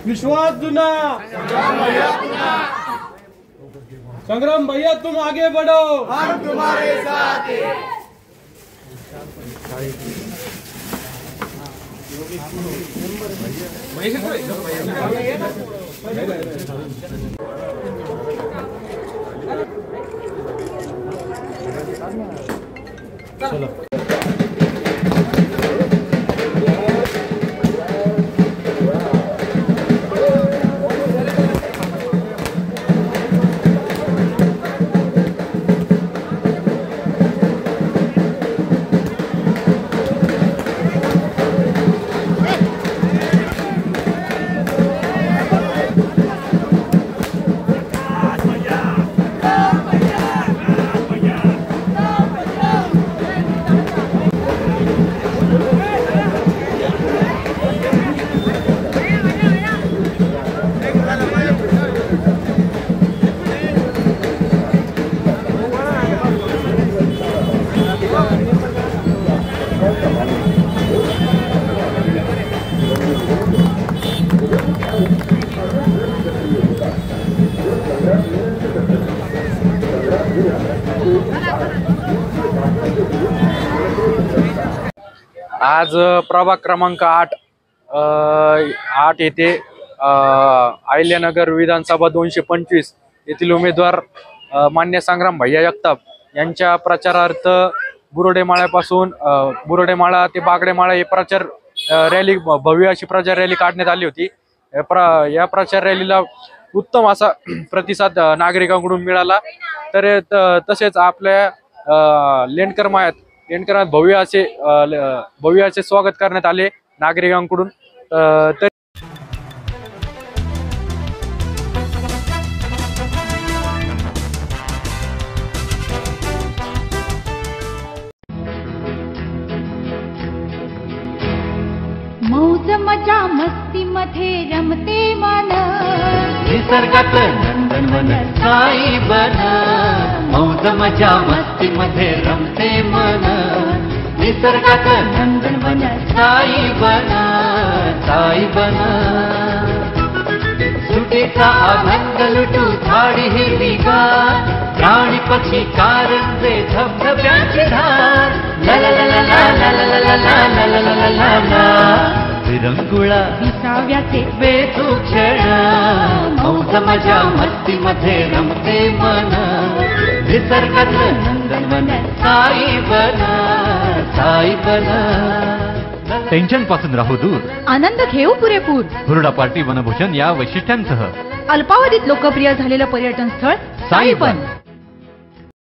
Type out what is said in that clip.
विश्वास जुना, संग्राम भैया तुम आगे बढ़ो, हम तुम्हारे साथ हैं। चलो आज प्रभाग क्रमांक 8 येथे अहिल्यानगर विधानसभा 225 येथील उमेदवार मान्य संग्राम भैया जगताप यांच्या प्रचारार्थ बुरोडेमाळ्यापासून बुरोडेमाळा ते बागडेमाळा हे प्रचार रॅली, भव्य अशी प्रचार रॅली काढण्यात आली होती। या प्रचार रॅलीला उत्तम असा प्रतिसाद नागरिकांकडून मिळाला। तर तसेच आपल्या लेंडकरमाळ्यात भव्य असे स्वागत करण्यात आले नागरिकांकडून। मौज मजा मस्ती मध्ये रमते मन, निसर्गात नंदनवन साई बन। मौज मजा मस्ती मध्ये रमते मन, निसर्गात नंदनवन साई बन, साई बन। सुटीचा आनंद लुटू झाडी हिरवीगार, प्राणी पक्षी कारंजे धबधब्याची धार। ला ला ला ला ला ला ला ला ला ला ला ला ला ला। विरंगुळा विसाव्याचे बेतू क्षण, मौज मजा मस्ती मध्ये रमते मन, निसर्गात नंदनवन साई बन, साई बन। टेन्शन पासून राहू दूर, आनंद घेऊ पुरेपूर। हुरडा पार्टी वनभूषण या वैशिष्ट्यांसह अल्पावधीत लोकप्रिय झालेलं पर्यटन स्थळ साईबन।